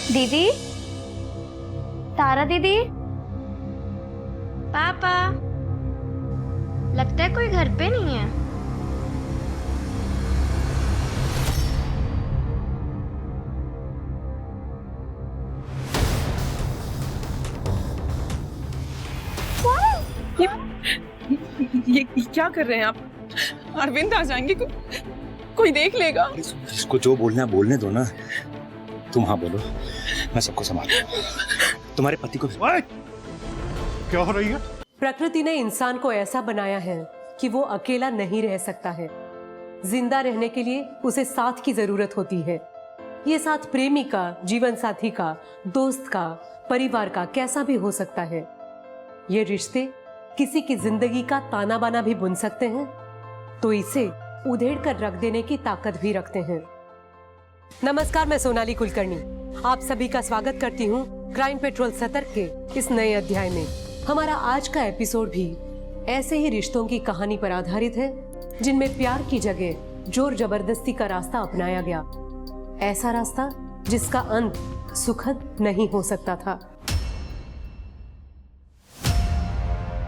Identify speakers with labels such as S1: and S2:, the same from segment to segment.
S1: दीदी, तारा दीदी, पापा, लगता है कोई घर पे नहीं है।
S2: ये क्या कर रहे हैं आप? अरविंद आ जाएंगे, कोई देख लेगा।
S3: इसको जो बोलना है बोलने दो ना। तुम हाँ बोलो, मैं सबको संभाल तुम्हारे पति को।
S4: क्या हो रही है?
S5: प्रकृति ने इंसान को ऐसा बनाया है कि वो अकेला नहीं रह सकता है। जिंदा रहने के लिए उसे साथ की जरूरत होती है। ये साथ प्रेमी का, जीवन साथी का, दोस्त का, परिवार का कैसा भी हो सकता है। ये रिश्ते किसी की जिंदगी का ताना बाना भी बुन सकते हैं, तो इसे उधेड़ कर रख देने की ताकत भी रखते हैं। नमस्कार, मैं सोनाली कुलकर्णी आप सभी का स्वागत करती हूँ क्राइम पेट्रोल सतर्क के इस नए अध्याय में। हमारा आज का एपिसोड भी ऐसे ही रिश्तों की कहानी पर आधारित है, जिनमें प्यार की जगह जोर जबरदस्ती का रास्ता अपनाया गया। ऐसा रास्ता जिसका अंत सुखद नहीं हो सकता था।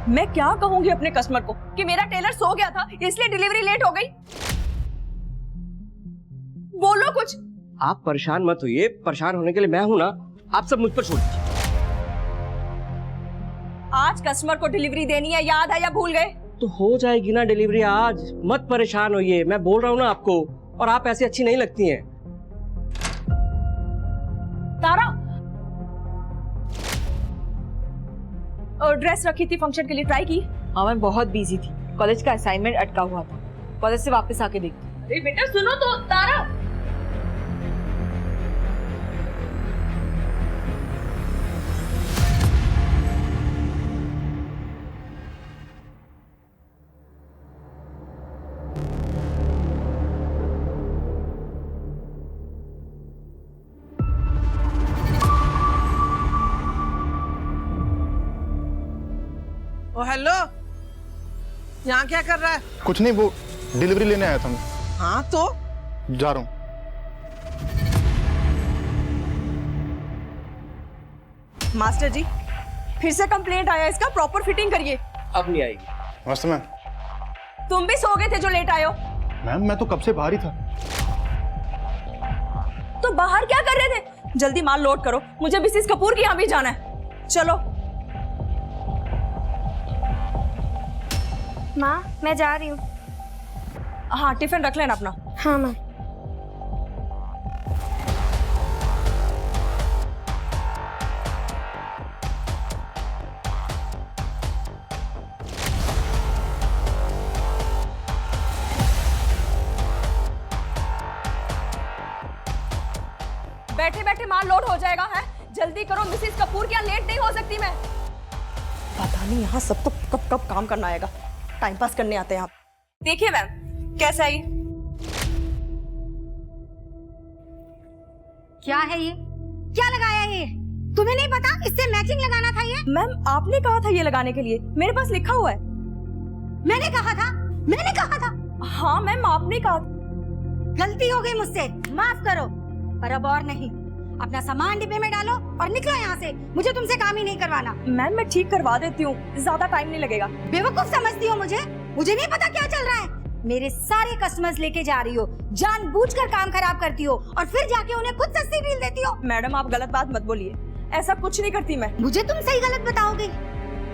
S2: मैं क्या कहूंगी अपने कस्टमर को कि मेरा टेलर सो गया था इसलिए डिलीवरी लेट हो गई? बोलो कुछ।
S6: आप परेशान मत होइए, परेशान होने के लिए मैं हूं ना। आप सब मुझ पर छोड़ दीजिए।
S2: आज कस्टमर को डिलीवरी देनी है, याद है या भूल गए?
S6: तो हो जाएगी ना डिलीवरी आज, मत परेशान होइए। मैं बोल रहा हूँ ना आपको, और आप ऐसी अच्छी नहीं लगती हैं।
S2: तारा, ड्रेस रखी थी फंक्शन के लिए, ट्राई की?
S7: हाँ, मैं बहुत बिजी थी, कॉलेज का असाइनमेंट अटका हुआ था, कॉलेज से वापस आके देखती।
S2: अरे बेटा सुनो तो। तारा,
S8: ओ हेलो, यहाँ क्या कर रहा है?
S4: कुछ नहीं, वो डिलीवरी लेने आया था मैं।
S8: हाँ तो
S4: जा रहा हूँ।
S2: मास्टर जी, फिर से कंप्लेंट आया इसका, प्रॉपर फिटिंग करिए।
S6: अब नहीं आएगी।
S4: नमस्ते मैम।
S2: तुम भी सो गए थे जो लेट आए हो?
S4: मैम मैं तो कब से बाहर ही था।
S2: तो बाहर क्या कर रहे थे? जल्दी माल लोड करो, मुझे मिसेस कपूर के यहाँ भी जाना है। चलो।
S1: माँ, मैं जा रही हूँ।
S2: हाँ, टिफिन रख लेना अपना।
S1: हाँ माँ।
S2: बैठे बैठे माल लोड हो जाएगा है, जल्दी करो, मिसेस कपूर के यहाँ लेट नहीं हो सकती मैं। पता नहीं यहाँ सबको कब कब काम करना आएगा, टाइम पास करने आते हैं आप। देखिए मैम, कैसा है ये?
S9: क्या है ये? क्या लगाया ये? तुम्हें नहीं पता इससे मैचिंग लगाना था ये?
S2: मैम आपने कहा था ये लगाने के लिए, मेरे पास लिखा हुआ है।
S9: मैंने कहा था? मैंने कहा था?
S2: हाँ मैम, आपने कहा।
S9: गलती हो गई मुझसे, माफ करो, पर अब और नहीं। अपना सामान डिब्बे में डालो और निकलो यहाँ से। मुझे तुमसे काम ही नहीं करवाना।
S2: मैम मैं ठीक करवा देती हूँ, ज्यादा टाइम नहीं लगेगा।
S9: बेवकूफ समझती हो मुझे? मुझे नहीं पता क्या चल रहा है। मेरे सारे कस्टमर्स लेके जा रही हो, जानबूझकर काम खराब करती हो और फिर जाके उन्हें खुद सस्ती डील देती हो।
S2: मैडम आप गलत बात मत बोलिए, ऐसा कुछ नहीं करती मैं।
S9: मुझे तुम सही गलत बताओगे?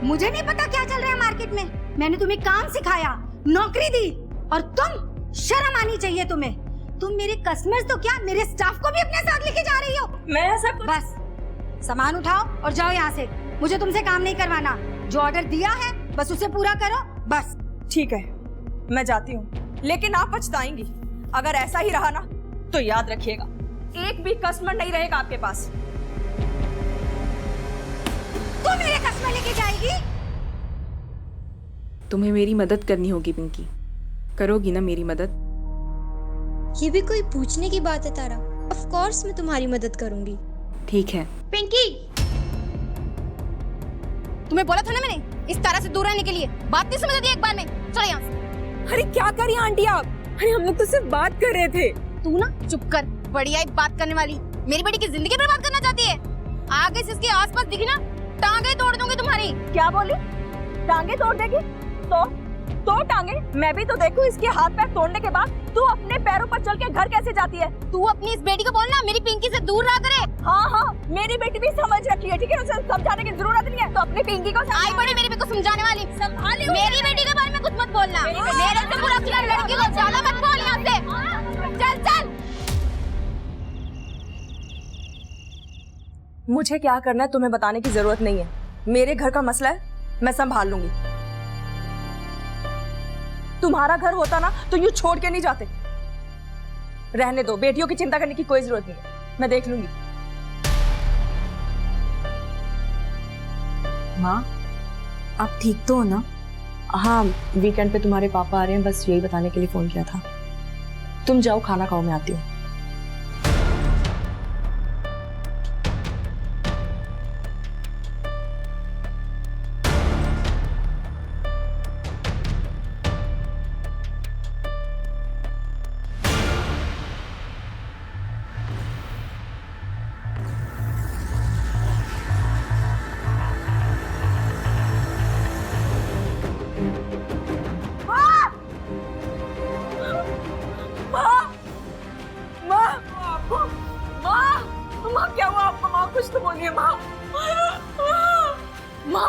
S9: मुझे नहीं पता क्या चल रहा है मार्केट में। मैंने तुम्हें काम सिखाया, नौकरी दी, और तुम, शर्म आनी चाहिए तुम्हें। तुम मेरे कस्टमर्स तो क्या, मेरे स्टाफ को भी अपने साथ लेके जा रही हो।
S2: मैं ऐसा
S9: बस सामान उठाओ और जाओ यहाँ से। मुझे तुमसे काम नहीं करवाना। जो ऑर्डर दिया है बस उसे पूरा करो, बस।
S2: ठीक है, मैं जाती हूँ, लेकिन आप पछताएंगी। अगर ऐसा ही रहा ना तो याद रखिएगा, एक भी कस्टमर नहीं रहेगा आपके पास।
S9: तू मेरे कस्टमर लेके जाएगी?
S7: तुम्हें मेरी मदद करनी होगी पिंकी, करोगी ना मेरी मदद?
S1: ये भी कोई पूछने की बात है तारा? ऑफ कोर्स मैं तुम्हारी मदद करूंगी।
S7: ठीक है।
S9: पिंकी, तुम्हें बोला था ना मैंने इस तरह से दूर रहने के लिए। बात नहीं समझ रही एक बार में? चलो यहाँ से।
S2: अरे क्या कर रही हैं आंटी आप? अरे हम लोग तो सिर्फ बात कर रहे थे।
S9: तू ना चुप कर, बढ़िया एक बात करने वाली। मेरी बेटी की जिंदगी बर्बाद करना चाहती जाती है? आगे से इसके आसपास दिखी ना, टांगे तोड़ दूंगी तुम्हारी।
S2: क्या बोली? टांगे तोड़ देगी? तो टांगे? मैं भी तो देखूं इसके हाथ पैर तोड़ने के बाद तू अपने पैरों पर चल के घर कैसे जाती है?
S9: तू अपनी इस बेटी को बोलना मेरी पिंकी से दूर रहा करे।
S2: हाँ, मेरी बेटी भी समझ रखी है, ठीक है? उसे समझाने की जरूरत नहीं है। तो अपनी पिंकी को
S9: आई बड़ी मेरी बेटी को समझाने वाली। मेरी बेटी के बारे में कुछ मत बोलना। मेरे से बुरा किसी लड़की को ज्यादा मत बोल यहाँ से। चल।
S2: मुझे क्या करना है तुम्हें बताने की जरूरत नहीं है। मेरे घर का मसला है, मैं संभाल लूंगी। तुम्हारा घर होता ना तो यूं छोड़ के नहीं जाते। रहने दो, बेटियों की चिंता करने की कोई जरूरत नहीं है, मैं देख लूंगी।
S7: माँ, आप ठीक तो हो ना?
S2: हाँ, वीकेंड पे तुम्हारे पापा आ रहे हैं, बस यही बताने के लिए फोन किया था। तुम जाओ, खाना खाओ, मैं आती हूँ। माँ, क्या हुआ आपको? माँ, कुछ तो बोलिए माँ। माँ,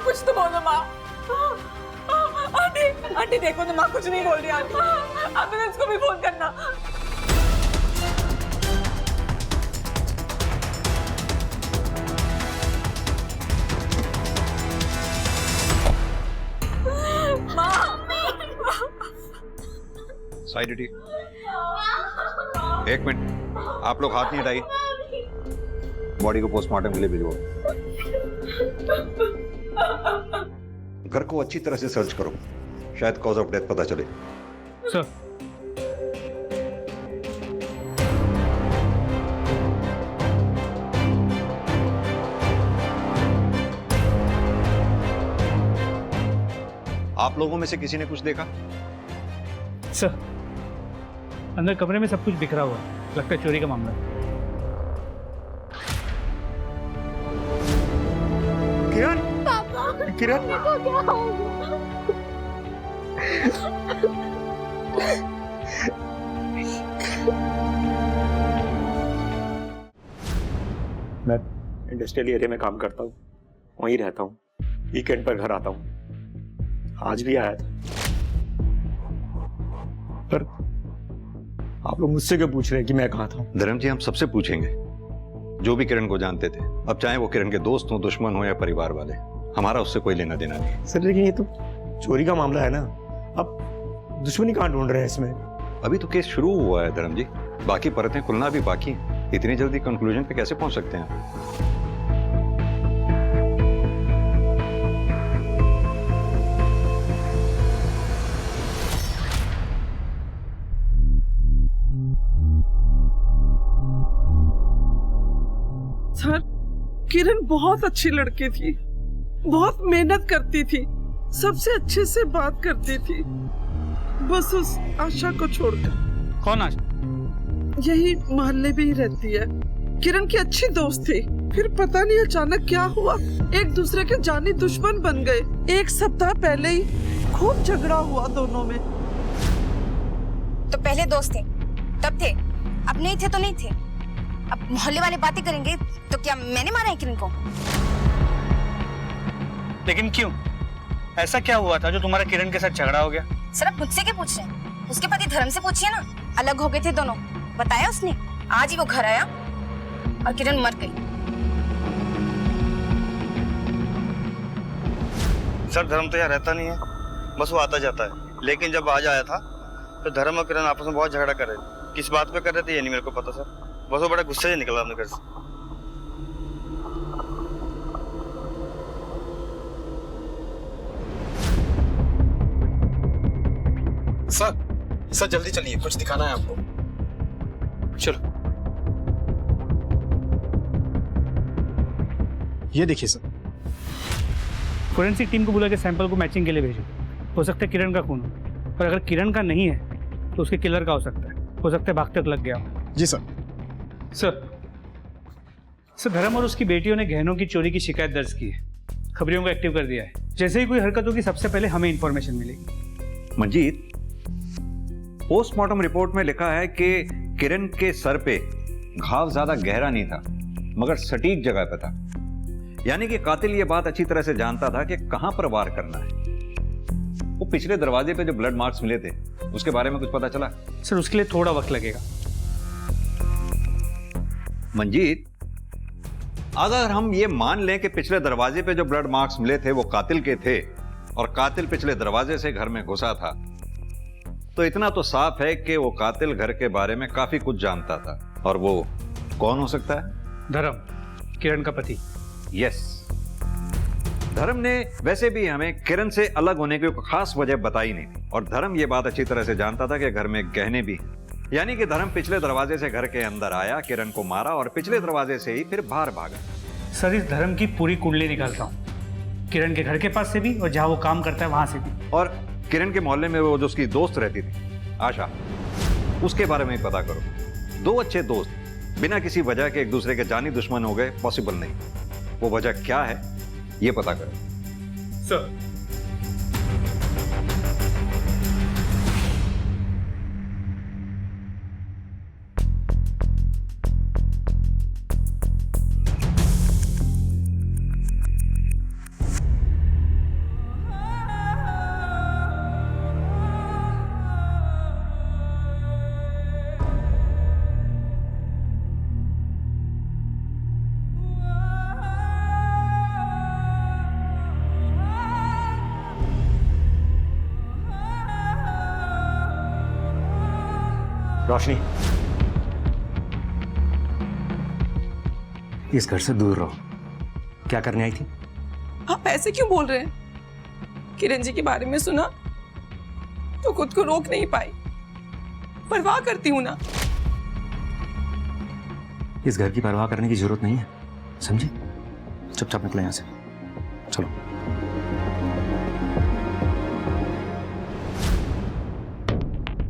S2: कुछ तो बोलो माँ। आंटी देखो तो माँ कुछ नहीं बोल रही। आंटी, एम्बुलेंस को भी फोन करना।
S10: साइड हटिए। एक मिनट, आप लोग हाथ नहीं हटाइए। बॉडी को पोस्टमार्टम के लिए भिजवाओ। घर को अच्छी तरह से सर्च करो, शायद कॉज ऑफ डेथ पता चले।
S3: सर,
S10: आप लोगों में से किसी ने कुछ देखा?
S3: सर, अंदर कमरे में सब कुछ बिखरा हुआ है, लगता है चोरी का मामला है। किरण, किरण, मैं इंडस्ट्रियल एरिया में काम करता हूँ, वहीं रहता हूँ, वीकेंड पर घर आता हूँ। आज भी आया था, पर आप लोग मुझसे क्यों पूछ रहे हैं कि मैं कहाँ था?
S10: धर्म जी, हम सबसे पूछेंगे जो भी किरण को जानते थे, अब चाहे वो किरण के दोस्त हो, दुश्मन हो या परिवार वाले, हमारा उससे कोई लेना देना नहीं।
S3: सर, लेकिन ये तो चोरी का मामला है ना, अब दुश्मनी कहाँ ढूंढ रहे हैं इसमें?
S10: अभी तो केस शुरू हुआ है धर्म जी, बाकी परतें खुलना भी बाकी है। इतनी जल्दी कंक्लूजन पे कैसे पहुंच सकते हैं?
S8: सर, किरण बहुत अच्छी लड़की थी, बहुत मेहनत करती थी, सबसे अच्छे से बात करती थी, बस उस आशा को छोड़कर।
S3: कौन आशा?
S8: यही मोहल्ले में ही रहती है, किरण की अच्छी दोस्त थी। फिर पता नहीं अचानक क्या हुआ, एक दूसरे के जानी दुश्मन बन गए। एक सप्ताह पहले ही खूब झगड़ा हुआ दोनों में।
S9: तो पहले दोस्त थे, तब थे, अब नहीं थे तो नहीं थे। अब मोहल्ले वाले बातें करेंगे तो क्या मैंने मारा है किरण को?
S3: लेकिन क्यों? ऐसा क्या हुआ था जो तुम्हारा किरण के साथ झगड़ा हो गया?
S9: सर, आप मुझसे क्या पूछ रहे हैं? उसके पति धर्म से पूछिए ना। अलग हो गए थे दोनों, बताया उसने। आज ही वो घर आया और किरण मर गई।
S11: सर, धर्म तो यहाँ रहता नहीं है, बस वो आता जाता है। लेकिन जब आज आया था तो धर्म और किरण आपस में बहुत झगड़ा कर रहे थे। किस बात पे कर रहे थे ये नहीं मेरे को पता सर, बस वो बड़ा गुस्से से निकला अपने घर से।
S4: सर जल्दी चलिए, कुछ दिखाना है आपको।
S3: चलो।
S4: ये देखिए सर,
S3: फोरेंसिक टीम को बुला के सैंपल को मैचिंग के लिए भेजो। हो सकता है किरण का खून हो, और अगर किरण का नहीं है तो उसके किलर का हो सकता है। हो सकता है भागते वक्त लग गया हो।
S4: जी सर।
S3: सर,
S12: सर धर्म और उसकी बेटियों ने गहनों की चोरी की शिकायत दर्ज की है, खबरियों को एक्टिव कर दिया है। जैसे ही कोई हरकत होगी सबसे पहले हमें इंफॉर्मेशन मिलेगी।
S10: मंजीत, पोस्टमार्टम रिपोर्ट में लिखा है कि किरण के सर पे घाव ज्यादा गहरा नहीं था, मगर सटीक जगह पे था। यानी कि कातिल ये बात अच्छी तरह से जानता था कि कहां पर वार करना है। वो पिछले दरवाजे पे जो ब्लड मार्क्स मिले थे उसके बारे में कुछ पता चला?
S12: सर उसके लिए थोड़ा वक्त लगेगा।
S10: मंजीत, अगर हम ये मान लें कि पिछले दरवाजे पे जो ब्लड मार्क्स मिले थे वो कातिल के थे और कातिल पिछले दरवाजे से घर में घुसा था, तो इतना तो साफ है कि वो कातिल घर के बारे में काफी कुछ जानता था। और वो कौन हो सकता है?
S12: धर्म, किरण का पति।
S10: यस, धर्म ने वैसे भी हमें किरण से अलग होने की कोई खास वजह बताई नहीं थी, और धर्म ये बात अच्छी तरह से जानता था कि घर में गहने भी हैं। यानी कि धर्म पिछले दरवाजे से घर के अंदर आया, किरण को मारा और पिछले दरवाजे से ही फिर बाहर भागा।
S12: सर इस धर्म की पूरी कुंडली निकालता हूँ, किरण के घर के पास से भी और जहाँ वो काम करता है वहां से भी।
S10: और किरण के मोहल्ले में वो जो उसकी दोस्त रहती थी आशा, उसके बारे में पता करो। दो अच्छे दोस्त बिना किसी वजह के एक दूसरे के जानी दुश्मन हो गए, पॉसिबल नहीं। वो वजह क्या है ये पता करो।
S12: सर
S3: रोशनी, इस घर से दूर रहो। क्या करने आई थी?
S2: आप ऐसे क्यों बोल रहे हैं? किरण जी के बारे में सुना तो खुद को रोक नहीं पाई। परवाह करती हूँ ना।
S3: इस घर की परवाह करने की जरूरत नहीं है, समझे? चुपचाप निकले यहाँ से, चलो।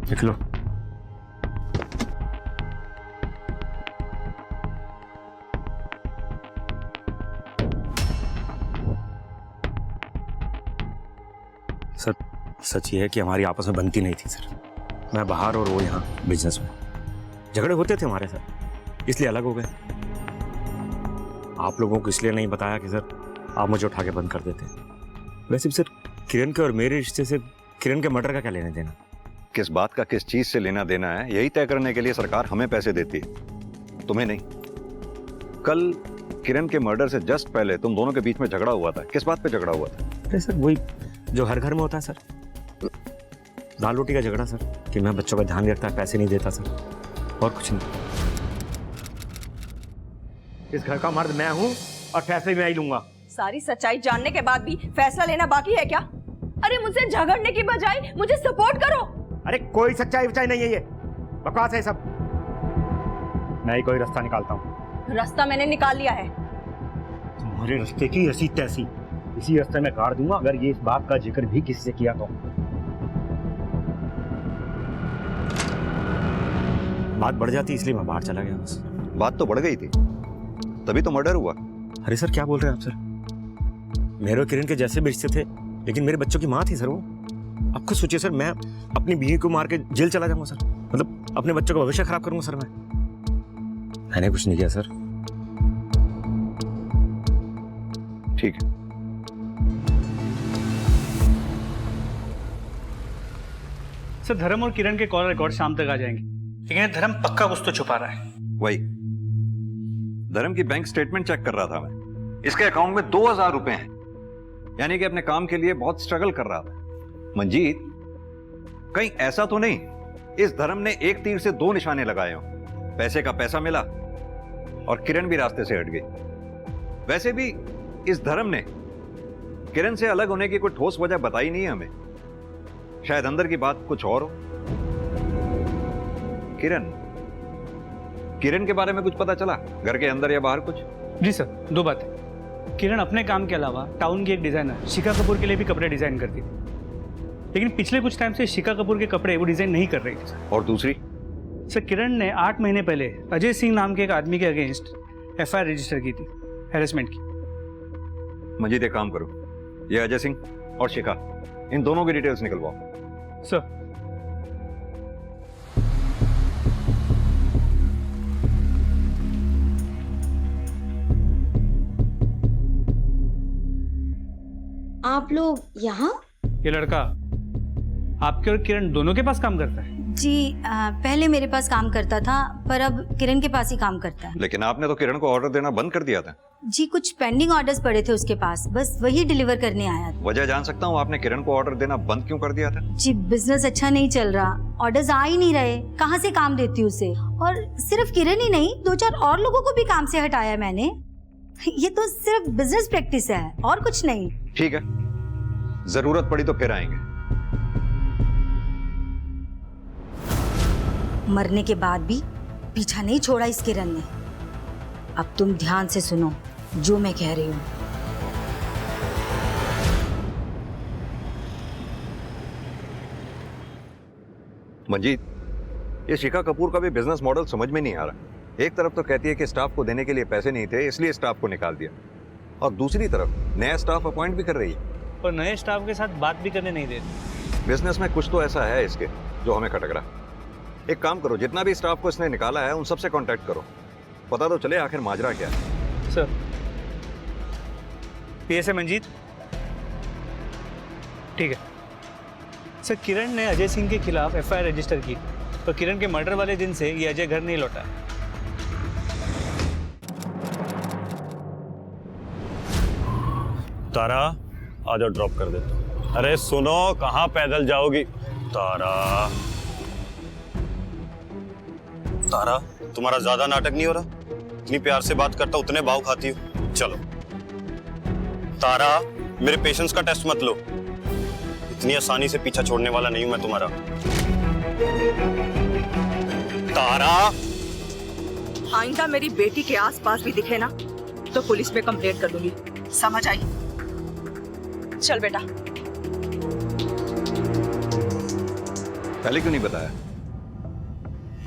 S3: निकलो। सर सच ये है कि हमारी आपस में बनती नहीं थी सर। मैं बाहर और वो यहाँ बिजनेस में। झगड़े होते थे हमारे सर, इसलिए अलग हो गए। आप लोगों को इसलिए नहीं बताया कि सर आप मुझे उठा के बंद कर देते। वैसे भी सर किरण के और मेरे रिश्ते से किरण के मर्डर का क्या लेना देना?
S10: किस बात का किस चीज से लेना देना है यही तय करने के लिए सरकार हमें पैसे देती है, तुम्हें नहीं। कल किरण के मर्डर से जस्ट पहले तुम दोनों के बीच में झगड़ा हुआ था। किस बात पे झगड़ा हुआ था?
S3: अरे सर वही जो हर घर में होता है सर, दाल रोटी का झगड़ा सर, कि मैं बच्चों का ध्यान रखता है, पैसे नहीं देता सर, और कुछ नहीं। इस घर का मर्द मैं हूं और फैसले मैं ही लूंगा।
S2: सारी सच्चाई जानने के बाद भी फैसला लेना बाकी है क्या? अरे मुझसे झगड़ने की बजाय मुझे सपोर्ट करो।
S3: अरे कोई सच्चाई विचाई नहीं है, ये बकवास है सब। मैं ही कोई रास्ता निकालता हूँ।
S2: रास्ता मैंने निकाल लिया है।
S3: तुम्हारे रास्ते की ऐसी तैसी इसी रास्ते में काट दूंगा अगर ये इस बात का जिक्र भी किसी से किया तो। बात बढ़ जाती इसलिए मैं बाहर चला गया बस।
S10: बात तो बढ़ गई थी, तभी तो मर्डर हुआ।
S3: अरे सर क्या बोल रहे हैं आप सर? मेरे और किरण के जैसे भी रिश्ते थे, लेकिन मेरे बच्चों की माँ थी सर वो। आप खुद सोचिए सर, मैं अपनी बीवी को मार के जेल चला जाऊंगा सर, मतलब अपने बच्चों का भविष्य खराब करूंगा सर। मैंने कुछ नहीं किया सर।
S10: ठीक है,
S12: सर धर्म और किरण के कॉल रिकॉर्ड शाम तक आ जाएंगे, लेकिन धर्म पक्का कुछ तो छुपा रहा है।
S10: वही धर्म की बैंक स्टेटमेंट चेक कर रहा था मैं। इसके अकाउंट में 2000 रुपए हैं, यानी कि अपने काम के लिए बहुत स्ट्रगल कर रहा था। मंजीत, कहीं ऐसा तो नहीं इस धर्म ने एक तीर से दो निशाने लगाए हों? पैसे का पैसा मिला और किरण भी रास्ते से हट गई। वैसे भी इस धर्म ने किरण से अलग होने की कोई ठोस वजह बताई नहीं है हमें। शायद अंदर की बात कुछ और हो। किरण के बारे में कुछ पता चला, घर के अंदर या बाहर कुछ?
S12: जी सर, दो बातें। किरण अपने काम के अलावा टाउन की एक डिजाइनर शिखा कपूर के लिए भी कपड़े डिजाइन करती थी, लेकिन पिछले कुछ टाइम से शिखा कपूर के कपड़े वो डिजाइन नहीं कर रही थी।
S10: और दूसरी?
S12: सर किरण ने 8 महीने पहले अजय सिंह नाम के एक आदमी के अगेंस्ट एफआईआर रजिस्टर की थी हैरेसमेंट की।
S10: मंजीत एक काम करो, ये अजय सिंह और शिखा, इन दोनों की डिटेल्स निकलवाओ।
S12: सर
S1: आप लोग यहाँ?
S12: ये लड़का आपके और किरण दोनों के पास काम करता है?
S9: जी पहले मेरे पास काम करता था, पर अब किरण के पास ही काम करता है।
S10: लेकिन आपने तो किरण को ऑर्डर देना बंद कर दिया था।
S9: जी कुछ पेंडिंग ऑर्डर्स पड़े थे उसके पास, बस वही डिलीवर करने आया था।
S10: वजह जान सकता हूँ आपने किरण को ऑर्डर देना बंद क्यों कर दिया था?
S9: जी बिजनेस अच्छा नहीं चल रहा, ऑर्डर्स आ ही नहीं रहे, कहाँ से काम देती उसे। और सिर्फ किरण ही नहीं, 2-4 और लोगों को भी काम से हटाया मैंने। ये तो सिर्फ बिजनेस प्रैक्टिस है और कुछ नहीं।
S10: ठीक है, जरूरत पड़ी तो फिर आएंगे।
S9: मरने के बाद भी पीछा नहीं छोड़ा इस किरण ने। अब तुम ध्यान से सुनो जो मैं कह रही हूँ।
S10: मंजीत, ये शिखा कपूर का भी बिजनेस मॉडल समझ में नहीं आ रहा। एक तरफ तो कहती है कि स्टाफ को देने के लिए पैसे नहीं थे इसलिए स्टाफ को निकाल दिया, और दूसरी तरफ नया स्टाफ अपॉइंट भी कर रही है
S12: और नए स्टाफ के साथ बात भी करने नहीं देती।
S10: बिजनेस में कुछ तो ऐसा है इसके जो हमें खटक रहा। एक काम करो, जितना भी स्टाफ को इसने निकाला है उन सबसे कांटेक्ट करो, पता तो चले आखिर माजरा क्या है।
S12: Sir PSA Manjeet. ठीक है सर, किरण ने अजय सिंह के खिलाफ एफआईआर रजिस्टर की, तो किरण के मर्डर वाले दिन से ये अजय घर नहीं लौटा।
S3: तारा आ जाओ, ड्रॉप कर देता। अरे सुनो, कहाँ पैदल जाओगी? तारा
S11: तारा, तुम्हारा ज्यादा नाटक नहीं हो रहा? इतनी प्यार से बात करता उतने भाव खाती हो। चलो तारा, मेरे पेशेंस का टेस्ट मत लो, इतनी आसानी से पीछा छोड़ने वाला नहीं हूं मैं तुम्हारा। तारा,
S2: आइंदा मेरी बेटी के आसपास भी दिखे ना तो पुलिस में कंप्लेंट कर दूंगी, समझ आई? चल बेटा।
S10: पहले क्यों नहीं बताया?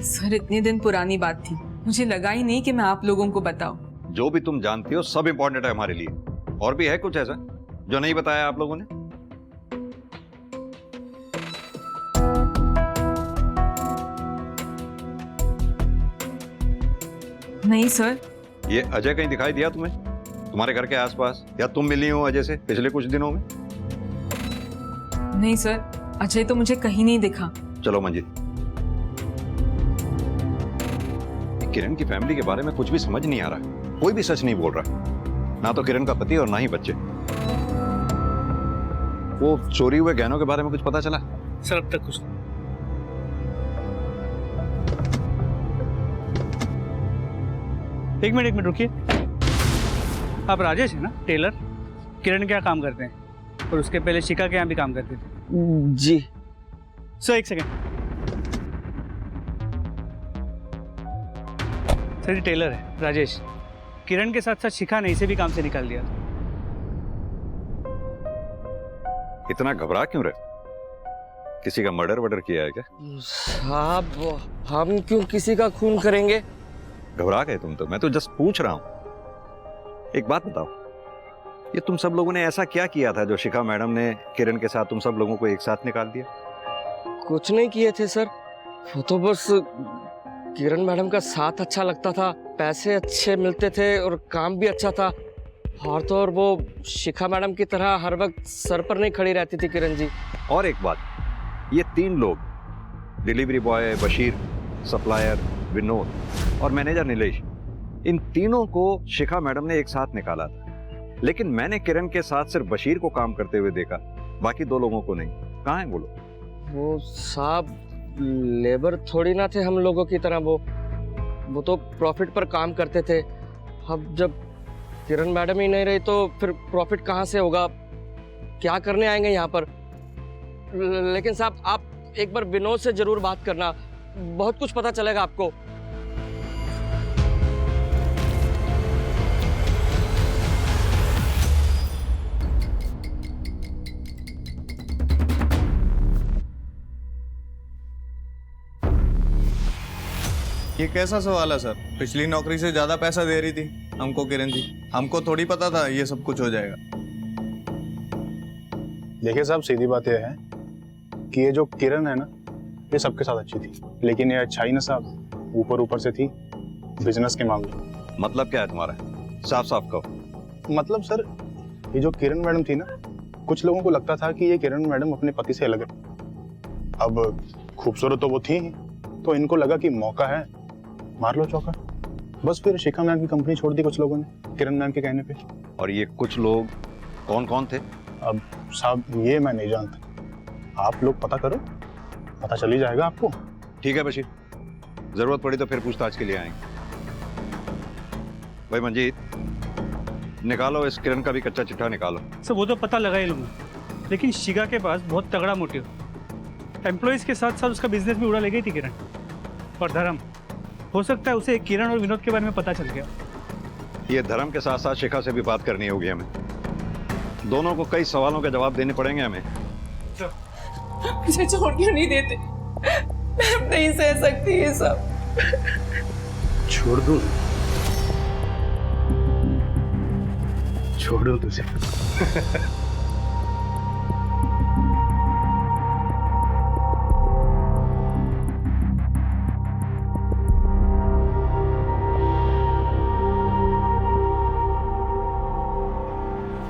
S7: सर इतने दिन पुरानी बात थी, मुझे लगा ही नहीं कि मैं आप लोगों को बताऊं।
S10: जो भी तुम जानती हो सब इंपॉर्टेंट है हमारे लिए। और भी है कुछ ऐसा जो नहीं बताया आप लोगों ने?
S7: नहीं सर।
S10: ये अजय कहीं दिखाई दिया तुम्हें तुम्हारे घर के आसपास, या तुम मिली हो अजय से पिछले कुछ दिनों में?
S7: नहीं सर, अजय तो मुझे कहीं नहीं दिखा।
S10: चलो मंजीत, किरण की फैमिली के बारे में कुछ भी समझ नहीं आ रहा, कोई भी सच नहीं बोल रहा, ना तो किरण का पति और ना ही बच्चे। वो चोरी हुए गहनों के बारे में कुछ पता चला?
S12: सर अब तक कुछ नहीं। एक मिनट रुकिए। आप राजेश है ना, टेलर? किरण क्या काम करते हैं और उसके पहले शिखा के यहाँ भी काम करते थे?
S6: जी
S12: सर एक सेकेंड। सर ये टेलर है राजेश, किरण के साथ साथ शिखा ने इसे भी काम से निकाल दिया।
S10: इतना घबरा क्यों रहे? किसी का मर्डर किया है क्या?
S6: साहब, हम क्यों किसी का खून करेंगे?
S10: घबरा गए तुम तो? मैं तो जस्ट पूछ रहा हूं। एक बात बताओ, ये तुम सब लोगों ने ऐसा क्या किया था जो शिखा मैडम ने किरण के साथ तुम सब लोगों को एक साथ निकाल दिया?
S6: कुछ नहीं किए थे सर, वो तो बस किरण मैडम का साथ अच्छा लगता था, पैसे अच्छे मिलते थे और काम भी अच्छा था। और तो और वो शिखा मैडम की तरह हर वक्त सर पर नहीं खड़ी रहती थी किरण जी।
S10: और एक बात, ये 3 लोग, delivery boy Bashir, supplier Vinod और मैनेजर नीलेश, इन तीनों को शिखा मैडम ने एक साथ निकाला था। लेकिन मैंने किरण के साथ सिर्फ बशीर को काम करते हुए देखा, बाकी 2 लोगों को नहीं। कहाँ है बोलो?
S6: वो साहब लेबर थोड़ी ना थे हम लोगों की तरह, वो तो प्रॉफिट पर काम करते थे। अब जब किरण मैडम ही नहीं रही तो फिर प्रॉफिट कहाँ से होगा? क्या करने आएंगे यहाँ पर? लेकिन साहब आप एक बार विनोद से जरूर बात करना, बहुत कुछ पता चलेगा आपको।
S10: ये
S13: ये कैसा सवाल है सर? पिछली नौकरी से ज्यादा पैसा दे रही थी हमको किरण जी। हमको थोड़ी पता था ये सब कुछ हो जाएगा।
S14: देखिए साहब, सीधी बात यह है कि ये जो किरण है ना, ये सबके साथ अच्छी थी, लेकिन ये अच्छाई ना साहब ऊपर ऊपर से थी बिजनेस के मामले।
S10: मतलब क्या है तुम्हारा? साफ साफ कहो।
S14: मतलब सर, ये जो किरण मैडम थी ना, कुछ लोगों को लगता था कि ये किरण मैडम अपने पति से अलग है। अब खूबसूरत तो वो थी ही, तो इनको लगा कि मौका है, मार लो चौका। बस फिर शिखा मैम की कंपनी छोड़ दी कुछ लोगों ने किरण मैम के कहने पे।
S10: और ये कुछ लोग कौन कौन थे?
S14: अब साहब ये मैं नहीं जानता, आप लोग पता करो, पता चल ही जाएगा आपको।
S10: ठीक है बशीर, जरूरत पड़ी तो फिर पूछताछ के लिए आएंगे। भाई मंजीत, निकालो इस किरण का भी कच्चा चिट्ठा निकालो।
S12: सर वो तो पता लगा ही लूंगा, लेकिन शिखा के पास बहुत तगड़ा मोटिव, एम्प्लॉइज के साथ साथ उसका बिजनेस भी उड़ा ले गई थी किरण। और धर्म, हो सकता है उसे किरण और विनोद के बारे में पता चल गया।
S10: ये धर्म के साथ साथ शिखा से भी बात करनी होगी हमें। दोनों को कई सवालों के जवाब देने पड़ेंगे हमें।
S7: मुझे छोड़ क्यों नहीं देते? मैं अब नहीं सह सकती ये सब।
S14: छोड़ दूं? छोड़ दूं तुझे?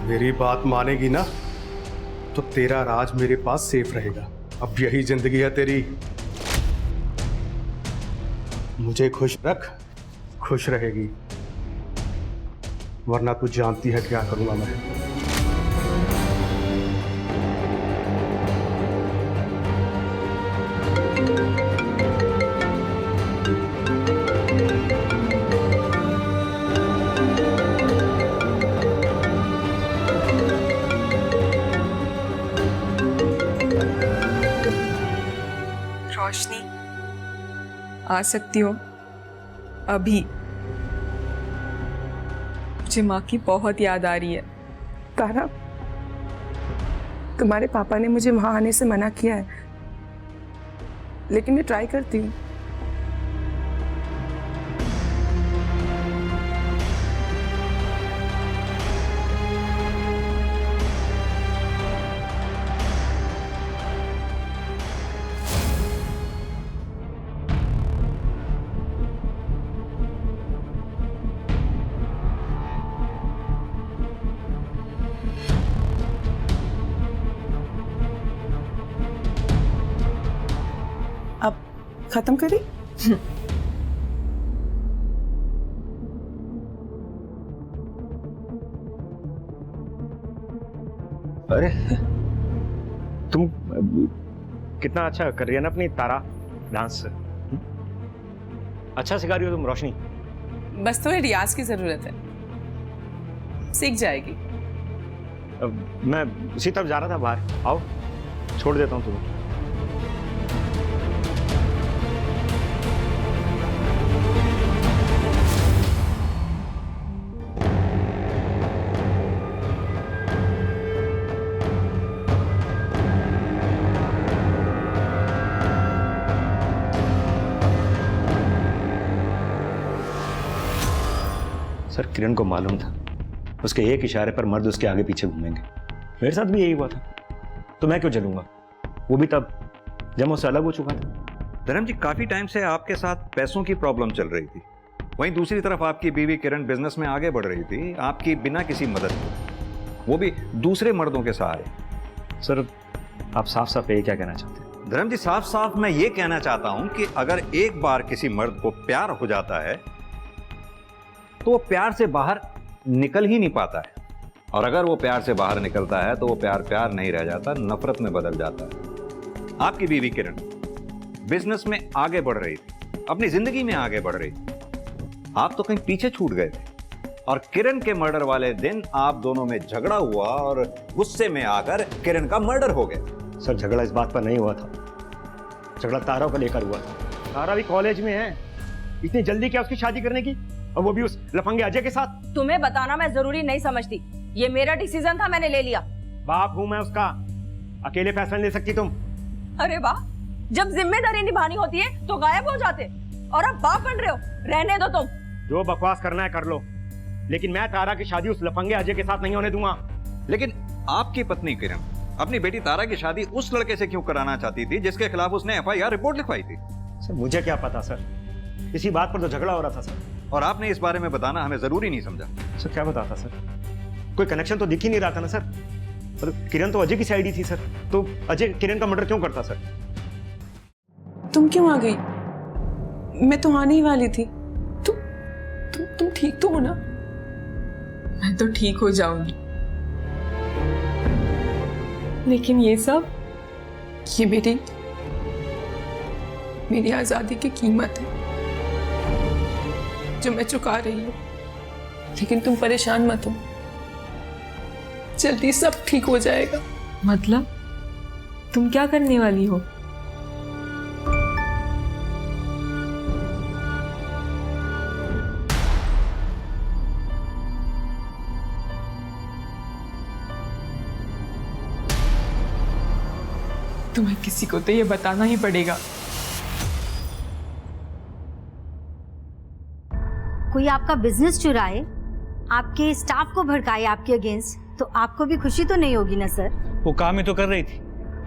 S15: मेरी बात मानेगी ना तो तेरा राज मेरे पास सेफ रहेगा। अब यही जिंदगी है तेरी। मुझे खुश रख, खुश रहेगी, वरना तू जानती है क्या करूंगा मैं।
S7: रोशनी, आ सकती हो अभी? मुझे माँ की बहुत याद आ रही है।
S16: तारा, तुम्हारे पापा ने मुझे वहां आने से मना किया है, लेकिन मैं ट्राई करती हूँ। अब खत्म करी?
S3: अरे तुम कितना अच्छा कर रही है ना अपनी तारा डांस। अच्छा सिखा रही हो तुम रोशनी।
S7: बस थोड़े रियाज की जरूरत है, सीख जाएगी।
S3: मैं उसी तरफ जा रहा था बाहर, आओ छोड़ देता हूँ तुम्हें। सर किरण को मालूम था उसके एक इशारे पर मर्द उसके आगे पीछे घूमेंगे। मेरे साथ भी यही हुआ था, तो मैं क्यों चलूंगा? वो भी तब जब मुझसे अलग हो चुका था।
S10: धर्म जी, काफी टाइम से आपके साथ पैसों की प्रॉब्लम चल रही थी, वहीं दूसरी तरफ आपकी बीवी किरण बिजनेस में आगे बढ़ रही थी, आपकी बिना किसी मदद के, वो भी दूसरे मर्दों के सहारे।
S3: सर आप साफ साफ ये क्या कहना चाहते हैं?
S10: धर्म जी, साफ साफ मैं ये कहना चाहता हूं कि अगर एक बार किसी मर्द को प्यार हो जाता है तो वो प्यार से बाहर निकल ही नहीं पाता है, और अगर वो प्यार से बाहर निकलता है तो वो प्यार प्यार नहीं रह जाता, नफरत में बदल जाता है। आपकी बीवी किरण बिजनेस में आगे बढ़ रही थी, अपनी जिंदगी में आगे बढ़ रही थी, आप तो कहीं पीछे छूट गए थे। और किरण के मर्डर वाले दिन आप दोनों में झगड़ा हुआ और गुस्से में आकर किरण का मर्डर हो गया।
S3: सर झगड़ा इस बात पर नहीं हुआ था, झगड़ा तारा को लेकर हुआ था। तारा भी कॉलेज में है, इतनी जल्दी क्या उसकी शादी करने की, और वो भी उस लफंगे अजय के साथ?
S2: तुम्हें बताना मैं जरूरी नहीं समझती, ये मेरा डिसीजन था, मैंने ले लिया।
S3: बाप हूं मैं उसका, अकेले फैसला ले सकती तुम?
S2: अरे वाह, जब जिम्मेदारी निभानी होती है तो गायब हो जाते। और अब बाप बन रहे हो। रहने दो तुम।
S3: जो बकवास करना है कर लो, लेकिन मैं तारा की शादी उस लफंगे अजय के साथ नहीं होने दूंगा।
S10: लेकिन आपकी पत्नी किरण अपनी बेटी तारा की शादी उस लड़के से क्यों कराना चाहती थी जिसके खिलाफ उसने एफआईआर रिपोर्ट लिखवाई थी?
S3: सर मुझे क्या पता सर, इसी बात पर तो झगड़ा हो रहा था सर।
S10: और आपने इस बारे में बताना हमें जरूरी नहीं समझा।
S3: सर क्या बताता सर, कोई कनेक्शन तो दिख ही नहीं रहा था ना सर। और किरण तो अजय की साइड ही थी सर, तो अजय किरण का मर्डर क्यों करता सर?
S16: तुम क्यों आ गई? मैं तो आने ही वाली थी। तुम ठीक तो हो ना?
S7: मैं तो ठीक हो जाऊंगी, लेकिन ये सब,
S16: ये मेरी आजादी की कीमत है जो मैं चुका रही हूँ। लेकिन तुम परेशान मत हो, जल्दी सब ठीक हो जाएगा।
S7: मतलब तुम क्या करने वाली हो? तुम्हें किसी को तो ये बताना ही पड़ेगा।
S9: कोई आपका बिजनेस चुराए, आपके स्टाफ को भड़काए आपके अगेंस्ट, तो आपको भी खुशी तो नहीं होगी ना सर?
S12: वो काम ही तो कर रही थी,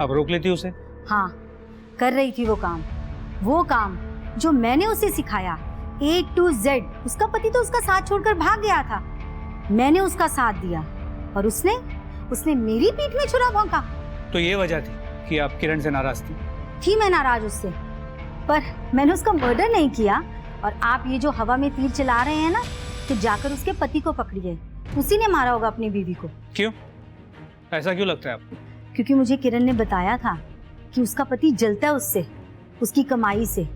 S12: अब रोक लेती उसे।
S9: हाँ, कर रही थी वो काम जो मैंने उसे सिखाया A to Z। उसका पति तो उसका साथ छोड़कर भाग गया था, मैंने उसका साथ दिया और उसने मेरी पीठ में छुरा भौंका।
S12: तो ये वजह थी कि आप किरण से नाराज थी?
S9: मैं नाराज उससे, पर मैंने उसका मर्डर नहीं किया। और आप ये जो हवा में तीर चला रहे हैं ना, तो जाकर उसके पति को पकड़िए, उसी ने मारा होगा अपनी बीवी को।
S12: क्यों? ऐसा क्यों लगता है आपको?
S9: क्योंकि मुझे किरण ने बताया था कि उसका पति जलता है उससे, उसकी कमाई से।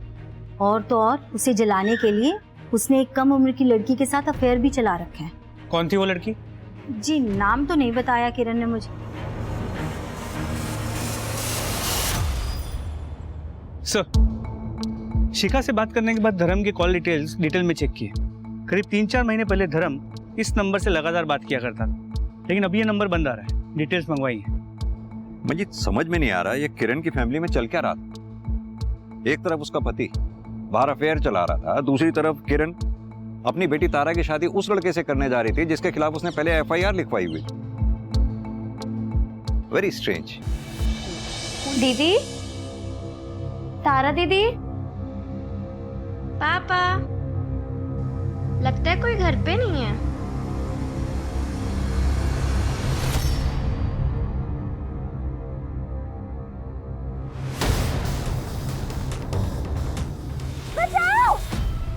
S9: और तो और उसे जलाने के लिए उसने एक कम उम्र की लड़की के साथ अफेयर भी चला रखा है।
S12: कौन थी वो लड़की?
S9: जी नाम तो नहीं बताया किरण ने मुझे।
S12: सर, शिखा से बात करने के बाद धर्म की कॉल डिटेल में चेक किए। करीब 3-4 महीने पहले धर्म इस नंबर से लगातार बात किया करता था, लेकिन अभी ये नंबर बंद आ रहा है। डिटेल्स मंगवाई है।
S10: मुझे समझ में नहीं आ रहा ये किरण की फैमिली में चल क्या रहा था। एक तरफ उसका पति बाहर अफेयर चला रहा था, दूसरी तरफ किरण अपनी बेटी तारा की शादी उस लड़के से करने जा रही थी जिसके खिलाफ उसने पहले एफआईआर लिखवाई हुई। Very strange.
S1: दीदी, तारा दीदी, पापा, लगता है कोई घर पे नहीं है।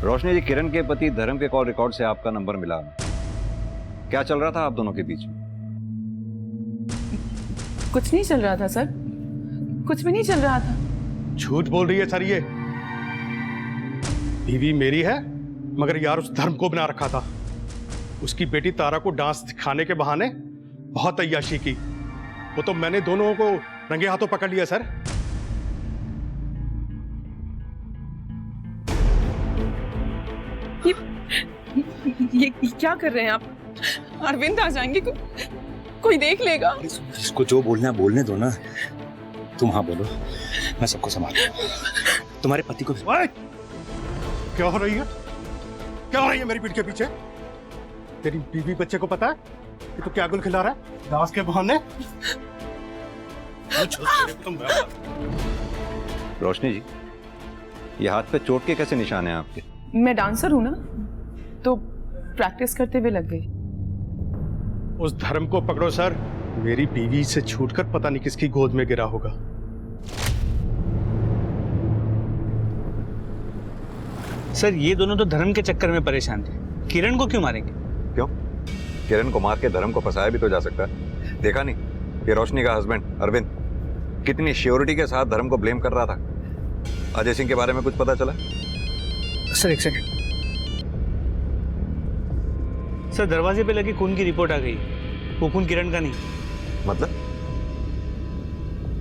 S10: रोशनी जी, किरण के पति धर्म के कॉल रिकॉर्ड से आपका नंबर मिला। क्या चल रहा था आप दोनों के बीच?
S16: कुछ नहीं चल रहा था सर, कुछ भी नहीं चल रहा था।
S15: झूठ बोल रही है सर ये। बीवी मेरी है, मगर यार उस धर्म को बना रखा था। उसकी बेटी तारा को डांस दिखाने के बहाने बहुत अय्याशी की। वो तो मैंने दोनों को रंगे हाथों पकड़ लिया सर।
S16: ये क्या कर रहे हैं आप? अरविंद आ जाएंगे, कोई देख लेगा।
S11: इसको जो बोलना है बोलने दो ना। तुम हाँ बोलो, मैं सबको संभाल। तुम्हारे पति को
S15: क्या हो रही है? क्या हो रही है मेरी पीठ के पीछे? तेरी बीवी बच्चे को पता है कि तू क्या गुल खिला रहा है डांस के बहाने?
S10: रोशनी जी, ये हाथ पे चोट के कैसे निशान हैं आपके?
S16: मैं डांसर हूं ना, तो प्रैक्टिस करते हुए लग गई।
S15: उस धर्म को पकड़ो सर, मेरी बीवी से छूटकर पता नहीं किसकी गोद में गिरा होगा।
S12: सर, ये दोनों तो धर्म के चक्कर में परेशान थे। किरण को क्यों मारेंगे?
S10: क्यों? किरण को मार के धर्म को फंसाया भी तो जा सकता है। देखा नहीं कि रोशनी का हस्बैंड अरविंद कितनी श्योरिटी के साथ धर्म को ब्लेम कर रहा था। अजय सिंह के बारे में कुछ पता चला?
S12: सर एक सेकंड। सर, दरवाजे पे लगी खून की रिपोर्ट आ गई। वो खून किरण का नहीं।
S10: मतलब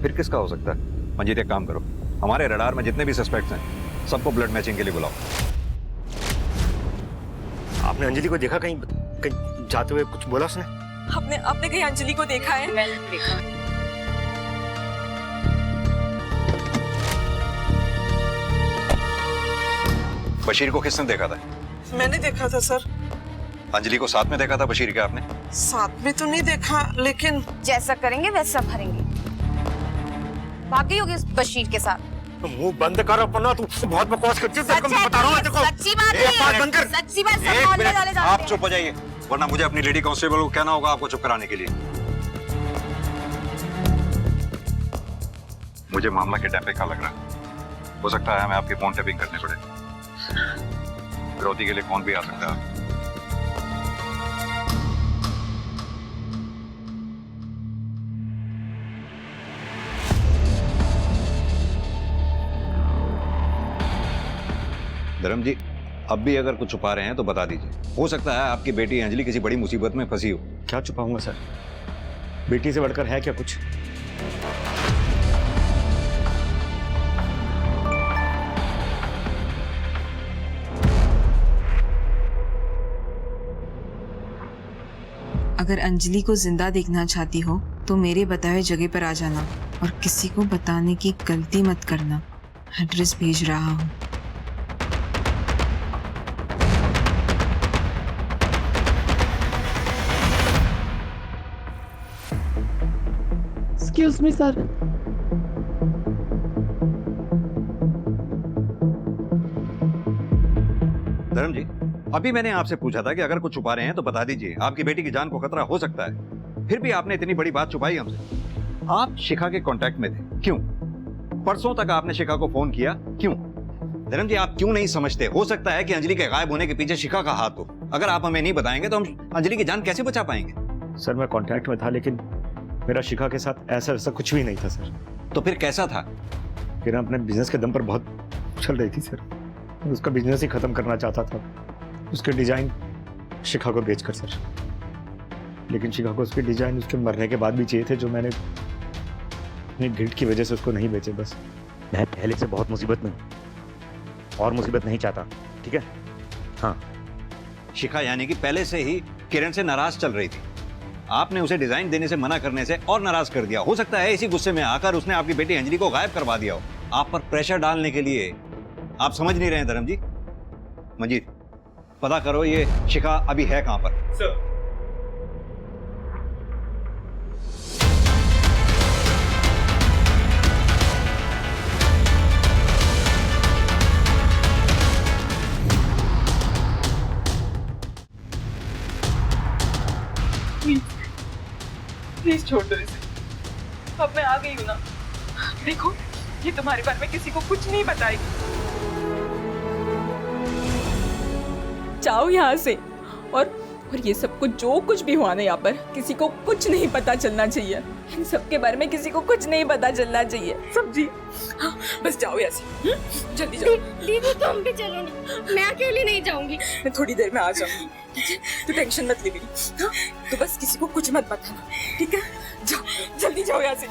S10: फिर किसका हो सकता है? मंजीत, एक काम करो, हमारे रडार में जितने भी सस्पेक्ट्स हैं सबको ब्लड मैचिंग के लिए बुलाओ।
S3: आपने अंजलि को देखा कहीं जाते हुए? कुछ बोला उसने?
S2: आपने कहीं अंजलि को देखा है?
S7: मैंने देखा।
S10: बशीर को किसने देखा था?
S8: मैंने देखा था सर।
S10: अंजलि को साथ में देखा था बशीर के आपने?
S8: साथ में तो नहीं देखा, लेकिन
S2: जैसा करेंगे वैसा भरेंगे। भाग गई होगी उस बशीर के साथ।
S3: तो मुंह बंद कर अपना, तू बहुत बकवास करती है। देखो, मैं बता रहा हूं, देखो।
S2: सच्ची बात
S3: एक बात बंद कर।
S2: सच्ची बात सब
S10: एक
S2: मोहल्ले वाले
S10: मिनट,
S2: जानते
S10: आप
S2: हैं।
S10: चुप हो जाइए, वरना मुझे अपनी लेडी कांस्टेबल को कहना होगा आपको चुप कराने के लिए। मुझे मामला किडनैपिंग का लग रहा है। हो सकता है हमें आपकी फोन टैपिंग करनी पड़े। फिरौती के लिए कौन भी आ सकता है। धर्म जी, अब भी अगर कुछ छुपा रहे हैं तो बता दीजिए। हो सकता है आपकी बेटी अंजलि किसी बड़ी मुसीबत में फंसी हो।
S3: क्या छुपाऊंगा सर? बेटी से बढ़कर है क्या कुछ?
S7: अगर अंजलि को जिंदा देखना चाहती हो तो मेरे बताए जगह पर आ जाना और किसी को बताने की गलती मत करना। एड्रेस भेज रहा हूँ।
S17: Excuse me, sir.
S10: धर्म जी, अभी मैंने आपसे पूछा था कि अगर कुछ छुपा रहे हैं तो बता दीजिए। आपकी बेटी की जान को खतरा हो सकता है, फिर भी आपने इतनी बड़ी बात छुपाई हमसे। आप शिखा के कांटेक्ट में थे, क्यों? परसों तक आपने शिखा को फोन किया, क्यों? धर्म जी, आप क्यों नहीं समझते? हो सकता है कि अंजलि के गायब होने के पीछे शिखा का हाथ हो। अगर आप हमें नहीं बताएंगे तो हम अंजलि की जान कैसे बचा पाएंगे?
S3: सर, मैं कांटेक्ट में था, लेकिन मेरा शिखा के साथ ऐसा वैसा कुछ भी नहीं था सर।
S10: तो फिर कैसा था?
S3: किरण अपने बिजनेस के दम पर बहुत चल रही थी सर। मैं उसका बिजनेस ही खत्म करना चाहता था, उसके डिजाइन शिखा को बेचकर सर। लेकिन शिखा को उसके डिजाइन उसके मरने के बाद भी चाहिए थे, जो मैंने अपनी गिल्ट की वजह से उसको नहीं बेचे। बस मैं पहले से बहुत मुसीबत में हूं और मुसीबत नहीं चाहता, ठीक है? हाँ।
S10: शिखा यानी कि पहले से ही किरण से नाराज चल रही थी। आपने उसे डिजाइन देने से मना करने से और नाराज कर दिया। हो सकता है इसी गुस्से में आकर उसने आपकी बेटी अंजलि को गायब करवा दिया हो, आप पर प्रेशर डालने के लिए। आप समझ नहीं रहे हैं धर्म जी। मंजीत, पता करो ये शिखा अभी है कहां पर।
S12: सर,
S16: प्लीज छोड़ दो इसे। अब मैं आ गई हूँ ना। देखो, ये तुम्हारे बारे में किसी को कुछ नहीं बताएगी।
S7: जाओ यहाँ से। और ये सब कुछ जो कुछ भी हुआ ना यहाँ पर, किसी को कुछ नहीं पता चलना चाहिए। इन सब के बारे में किसी को कुछ नहीं पता चलना चाहिए। समझी? हाँ, बस जाओ यहाँ से। जल्दी जाओ।
S9: दीदी तुम भी चलो ना, मैं अकेली नहीं जाऊंगी।
S7: मैं थोड़ी देर में आ जाऊंगी, ठीक है? तू टेंशन मत ले मेरी। हाँ? तो बस किसी को कुछ मत बताना, ठीक है? जाओ, जल्दी जाओ यहाँ से।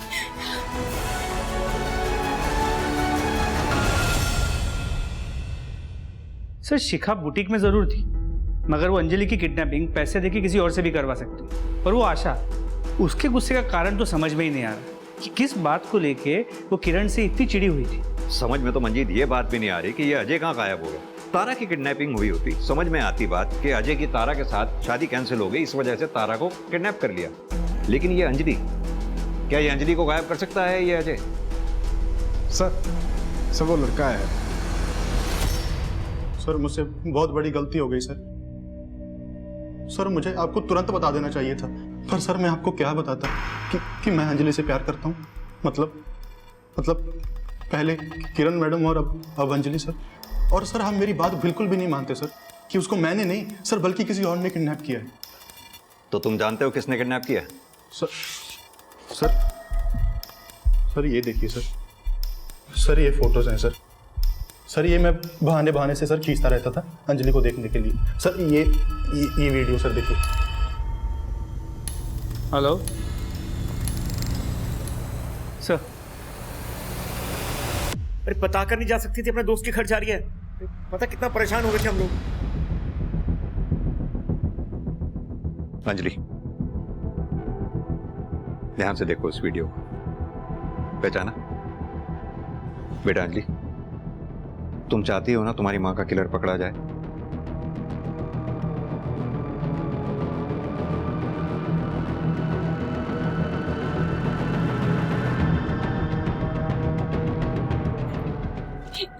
S12: सर, शिखा बुटीक में जरूर थी, मगर वो अंजलि की किडनैपिंग पैसे देके किसी और से भी करवा सकती। और वो आशा, उसके गुस्से का कारण तो समझ में ही नहीं आ रहा कि किस बात को लेके वो किरण से इतनी चिड़ी हुई थी।
S10: समझ में तो मंजीत ये बात भी नहीं आ रही कि ये अजय कहाँ गायब हो गया। तारा की किडनैपिंग हुई होती, समझ में आती बात कि अजय की तारा के साथ शादी कैंसिल हो गई, इस वजह से तारा को किडनैप कर लिया। लेकिन ये अंजलि, क्या ये अंजलि को गायब कर सकता है ये अजय?
S14: सर वो लड़का है। सर, मुझसे बहुत बड़ी गलती हो गई सर, मुझे आपको तुरंत बता देना चाहिए था। पर सर, मैं आपको क्या बताता कि मैं अंजलि से प्यार करता हूँ। मतलब पहले किरण मैडम और अब अंजलि सर। और सर, हम मेरी बात बिल्कुल भी नहीं मानते सर कि उसको मैंने नहीं सर बल्कि किसी और ने किडनैप किया है।
S10: तो तुम जानते हो किसने किडनैप किया?
S14: सर ये देखिए सर, ये फोटोज हैं सर, ये मैं बहाने से सर खींचता रहता था अंजलि को देखने के लिए। सर ये वीडियो सर देखिए।
S12: Hello sir.
S3: अरे पता कर नहीं जा सकती थी अपने दोस्त के घर जा रही है? पता कितना परेशान हो गए थे हम लोग।
S10: अंजलि, ध्यान से देखो इस वीडियो को। पहचाना बेटा अंजलि? तुम चाहती हो ना तुम्हारी माँ का किलर पकड़ा जाए?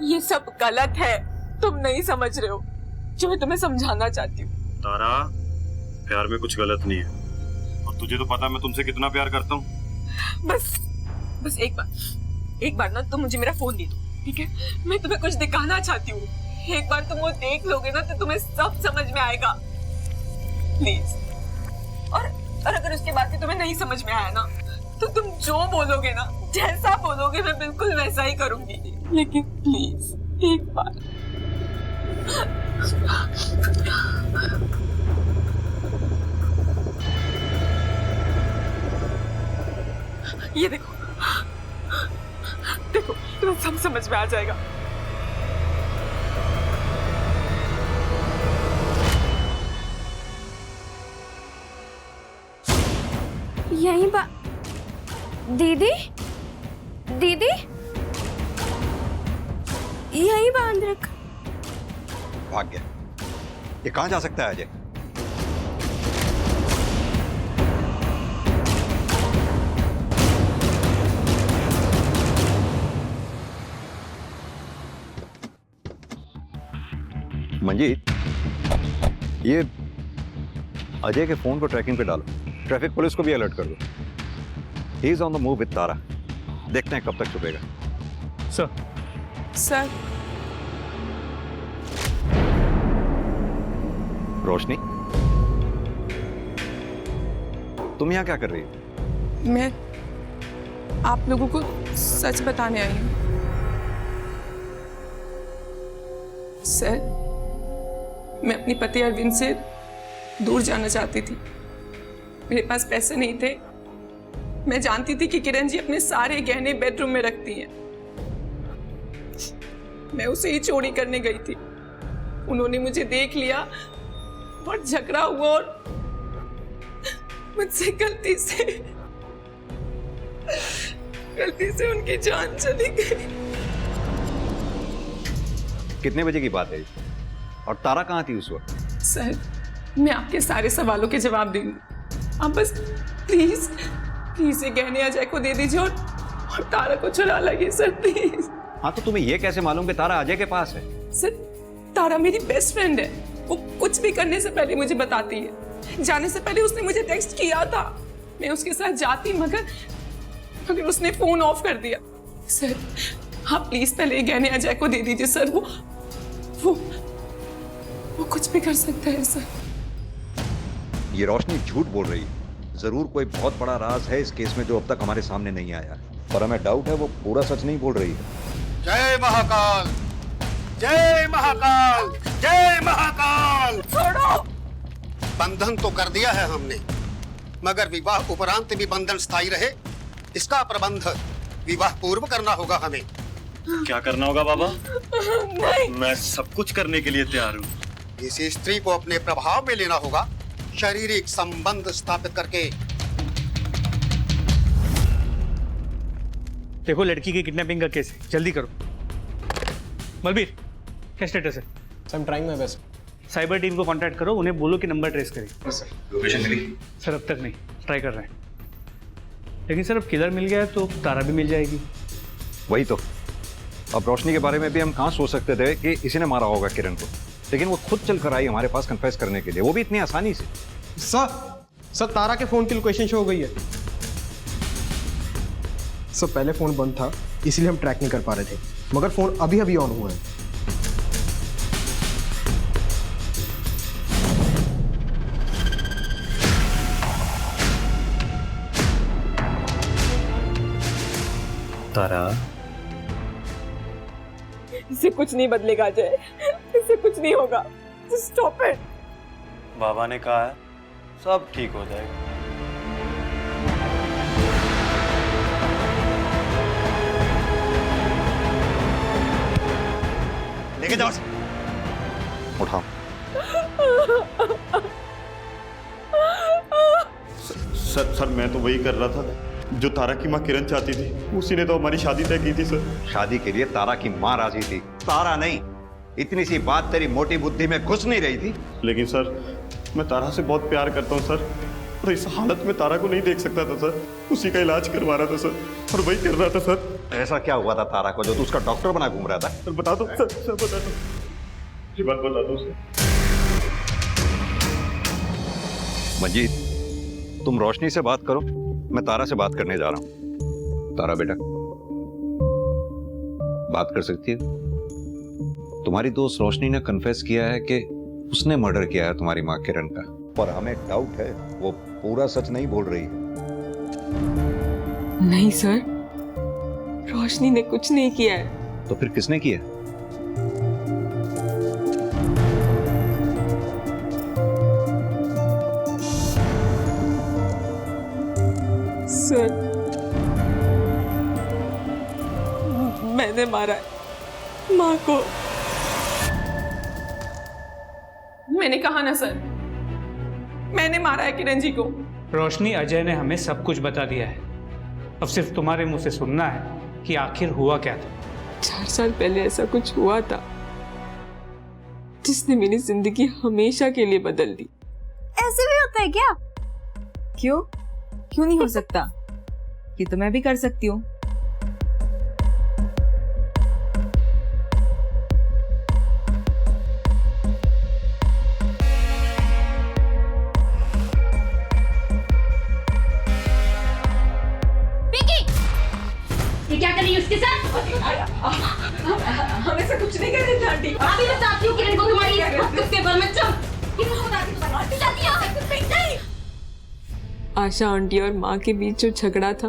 S7: ये सब गलत है, तुम नहीं समझ रहे हो जो मैं तुम्हें समझाना चाहती हूँ।
S11: तारा, प्यार में कुछ गलत नहीं है और तुझे तो पता है मैं तुमसे कितना प्यार करता हूँ।
S7: बस एक बार ना तुम मुझे मेरा फोन दे दो, ठीक है? मैं तुम्हें कुछ दिखाना चाहती हूँ। एक बार तुम वो देख लोगे ना तो तुम्हें सब समझ में आएगा, प्लीज। और अगर उसके बाद भी तुम्हें नहीं समझ में आया ना तो तुम जो बोलोगे ना, जैसा बोलोगे मैं बिल्कुल वैसा ही करूंगी, लेकिन प्लीज एक बार। ये देखो तुम्हें सब समझ में आ जाएगा।
S2: यहीं दीदी यहीं बांध रख।
S10: भाग गया। ये कहाँ जा सकता है अजय? मंजीत, ये अजय के फोन को ट्रैकिंग पे डालो, ट्रैफिक पुलिस को भी अलर्ट कर दो। He is on the move with Tara. देखते हैं कब तक छुपेगा।
S16: सर
S10: रोशनी, तुम यहाँ क्या कर रही हो?
S16: मैं आप लोगों को सच बताने आई हूँ। सर, मैं अपने पति अरविंद से दूर जाना चाहती थी। मेरे पास पैसे नहीं थे। मैं जानती थी कि किरण जी अपने सारे गहने बेडरूम में रखती हैं। मैं उसे ही चोरी करने गई थी। उन्होंने मुझे देख लिया और झगड़ा हुआ और मुझसे गलती से उनकी जान चली गई।
S10: कितने बजे की बात है? और तारा कहाँ थी उस वक्त?
S16: सर, मैं आपके सारे सवालों के जवाब दूंगी। आप बस प्लीज ये गहने अजय को दे दीजिए और तारा को चुरा लाइए सर, प्लीज।
S10: हाँ, तो तुम्हें ये कैसे मालूम कि तारा अजय के पास है?
S16: सर, तारा मेरी बेस्ट फ्रेंड है। वो कुछ भी करने से पहले मुझे बताती है। जाने से पहले उसने मुझे टेक्स्ट किया था। मैं उसके साथ जाती मगर उसने फोन ऑफ कर दिया। सर, आप प्लीज पहले गहने अजय को दे दीजिए सर। वो कुछ भी कर सकता है सर।
S10: ये रोशनी झूठ बोल रही है। जरूर कोई बहुत बड़ा राज है इस केस में जो अब तक हमारे सामने नहीं आया है, पर हमें डाउट है वो पूरा सच नहीं बोल रही है।
S11: जय महाकाल, जय महाकाल, जय महाकाल।
S2: छोड़ो।
S17: बंधन तो कर दिया है हमने, मगर विवाह उपरांत भी बंधन स्थायी रहे, इसका प्रबंध विवाह पूर्व करना होगा हमें।
S11: क्या करना होगा बाबा?
S2: नहीं।
S11: मैं सब कुछ करने के लिए तैयार हूँ।
S17: इस स्त्री को अपने प्रभाव में लेना होगा, शारीरिक संबंध स्थापित करके।
S12: देखो, लड़की की किडनैपिंग का केस है, जल्दी करो। मलबीर, क्या स्टेटस है?
S4: Sir, I am trying my best.
S12: Cyber team को कांटेक्ट करो, उन्हें बोलो कि नंबर ट्रेस करें।
S4: लोकेशन मिली?
S12: सर, अब तक नहीं, ट्राई कर रहे हैं। लेकिन सर, अब किलर मिल गया तो तारा भी मिल जाएगी।
S10: वही तो। अब रोशनी के बारे में भी हम कहाँ सोच सकते थे कि इसी ने मारा होगा किरण को, लेकिन वो खुद चल कर आई हमारे पास कन्फेस करने के लिए, वो भी इतनी आसानी से।
S4: सर, तारा के फोन की लोकेशन शो हो गई है। सर, पहले फोन बंद था इसीलिए हम ट्रैक नहीं कर पा रहे थे, मगर फोन अभी अभी ऑन हुआ है।
S3: तारा,
S7: इससे कुछ नहीं बदलेगा अजय, इससे कुछ नहीं होगा। Stop it.
S11: बाबा ने कहा है सब ठीक हो जाएगा।
S17: लेके जाओ।
S10: उठाओ।
S11: सर, मैं तो वही कर रहा था जो तारा की माँ किरण चाहती थी। उसी ने तो हमारी शादी तय की थी सर।
S10: शादी के लिए तारा की माँ राजी थी, तारा नहीं। इतनी सी बात तेरी मोटी बुद्धि में घुस नहीं रही थी।
S11: लेकिन सर, मैं तारा से बहुत प्यार करता हूँ सर, और इस हालत में तारा को नहीं देख सकता था सर। उसी का इलाज करवा रहा था सर, और वही कर रहा था सर।
S10: ऐसा क्या हुआ था तारा को जो तू उसका डॉक्टर बना घूम रहा था?
S11: सर बता दो सर, सर बता दो, ये बात बता दो सर।
S10: मंजीत, तुम रोशनी से बात करो, मैं तारा से बात करने जा रहा हूँ। तारा बेटा, बात कर सकती है? तुम्हारी दोस्त रोशनी ने कन्फेस किया है कि उसने मर्डर किया है तुम्हारी माँ किरण का, पर हमें डाउट है वो पूरा सच नहीं बोल रही है।
S16: नहीं सर, रोशनी ने कुछ नहीं किया है।
S10: तो फिर किसने किया?
S16: सर, मैंने मारा है माँ को। मैंने कहा ना सर, मैंने मारा है किरण जी को।
S12: रोशनी, अजय ने हमें सब कुछ बता दिया है, अब सिर्फ तुम्हारे मुंह से सुनना है कि आखिर हुआ क्या था।
S16: 4 साल पहले ऐसा कुछ हुआ था जिसने मेरी जिंदगी हमेशा के लिए बदल दी।
S2: ऐसे भी होता है क्या? क्यों क्यों नहीं हो सकता? ये तो मैं भी कर सकती हूँ।
S9: ये क्या कर रही है उसके साथ?
S2: हम ऐसा कुछ नहीं कर रहे थे आंटी।
S9: अभी बताती हूँ किरण को तुम्हारी इस पेपर में चल। किरण को बताती हूँ, आंटी जाती है।
S16: आशा आंटी और माँ के बीच जो झगड़ा था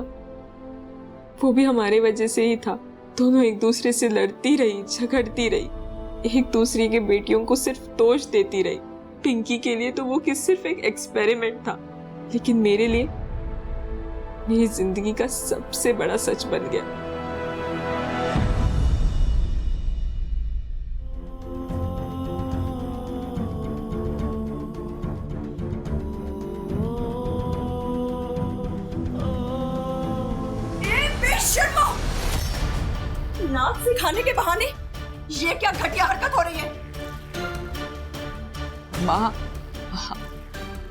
S16: वो भी हमारे वजह से ही था। दोनों एक दूसरे से लड़ती रही, झगड़ती रही, एक दूसरे के बेटियों को सिर्फ दोष देती रही। पिंकी के लिए तो वो सिर्फ एक एक्सपेरिमेंट था, लेकिन मेरे लिए मेरी जिंदगी का सबसे बड़ा सच बन गया।
S2: नाक से खाने के बहाने ये क्या घटिया हरकत हो रही है?
S16: माँ,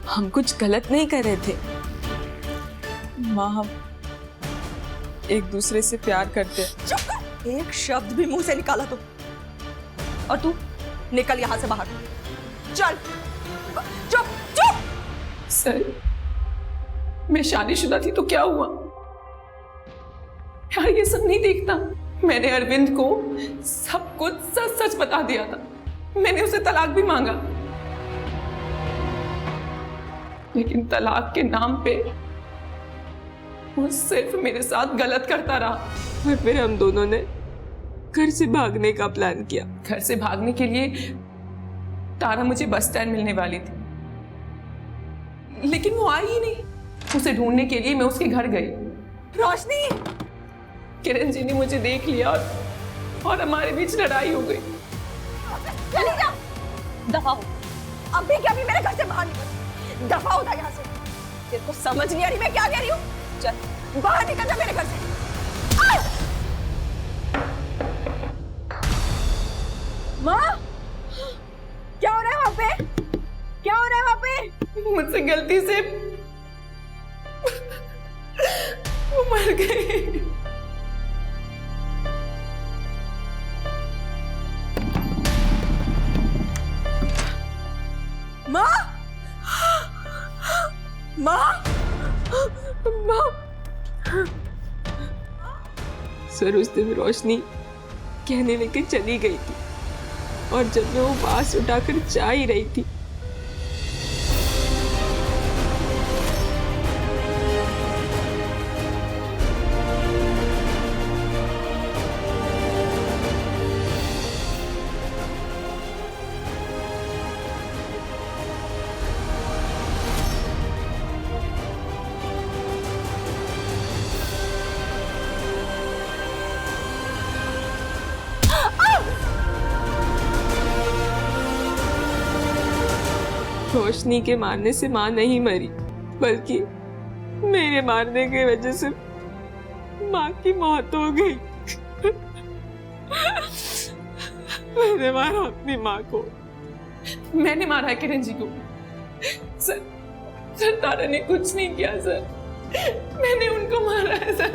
S16: हम कुछ गलत नहीं कर रहे थे माँ, हम एक दूसरे से प्यार करते हैं।
S2: चुप कर, एक शब्द भी मुंह से निकाला तुम, और तू निकल यहाँ से बाहर। चल, चुप चुप।
S16: सर, मैं शादीशुदा थी तो क्या हुआ यार? ये सब नहीं देखता। मैंने अरविंद को सब कुछ सच सच बता दिया था। मैंने उसे तलाक भी मांगा, लेकिन तलाक के नाम पे वो सिर्फ मेरे साथ गलत करता रहा। और फिर हम दोनों ने घर से भागने का प्लान किया। घर से भागने के लिए तारा मुझे बस स्टैंड मिलने वाली थी, लेकिन वो आई ही नहीं। उसे ढूंढने के लिए मैं उसके घर गई।
S2: रोशनी,
S16: किरण जी ने मुझे देख लिया और हमारे बीच लड़ाई हो गई।
S2: चली जा, दफा हो। अभी क्या भी मेरे घर से बाहर निकल, दफा हो यहाँ से। तेरे को समझ नहीं आ रही मैं क्या कह रही हूँ? चल बाहर निकल जा मेरे घर से। माँ, क्या हो रहा है वहाँ पे? क्या हो रहा है वहाँ पे?
S16: मुझसे गलती से वो मर गई।
S2: माँ, माँ,
S16: माँ। सर, उस दिन रोशनी कहने लेके चली गई थी, और जब मैं वो बांस उठाकर जा ही रही थी, रोशनी के मारने से माँ नहीं मरी, बल्कि मेरे मारने की वजह से माँ की मौत हो गई। मैंने मारा अपनी माँ को। मैंने मारा है किरण जी को। सर तारा ने कुछ नहीं किया सर, मैंने उनको मारा है सर।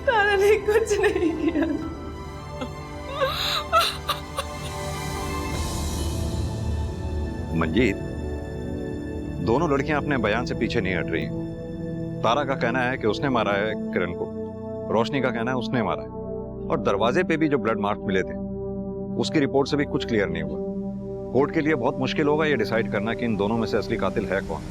S16: तारा ने कुछ नहीं किया।
S10: मंजीत, दोनों लड़कियां अपने बयान से पीछे नहीं हट रही हैं। तारा का कहना है कि उसने मारा है किरण को, रोशनी का कहना है उसने मारा है, और दरवाजे पे भी जो ब्लड मार्क मिले थे उसकी रिपोर्ट से भी कुछ क्लियर नहीं हुआ। कोर्ट के लिए बहुत मुश्किल होगा ये डिसाइड करना कि इन दोनों में से असली कातिल है कौन।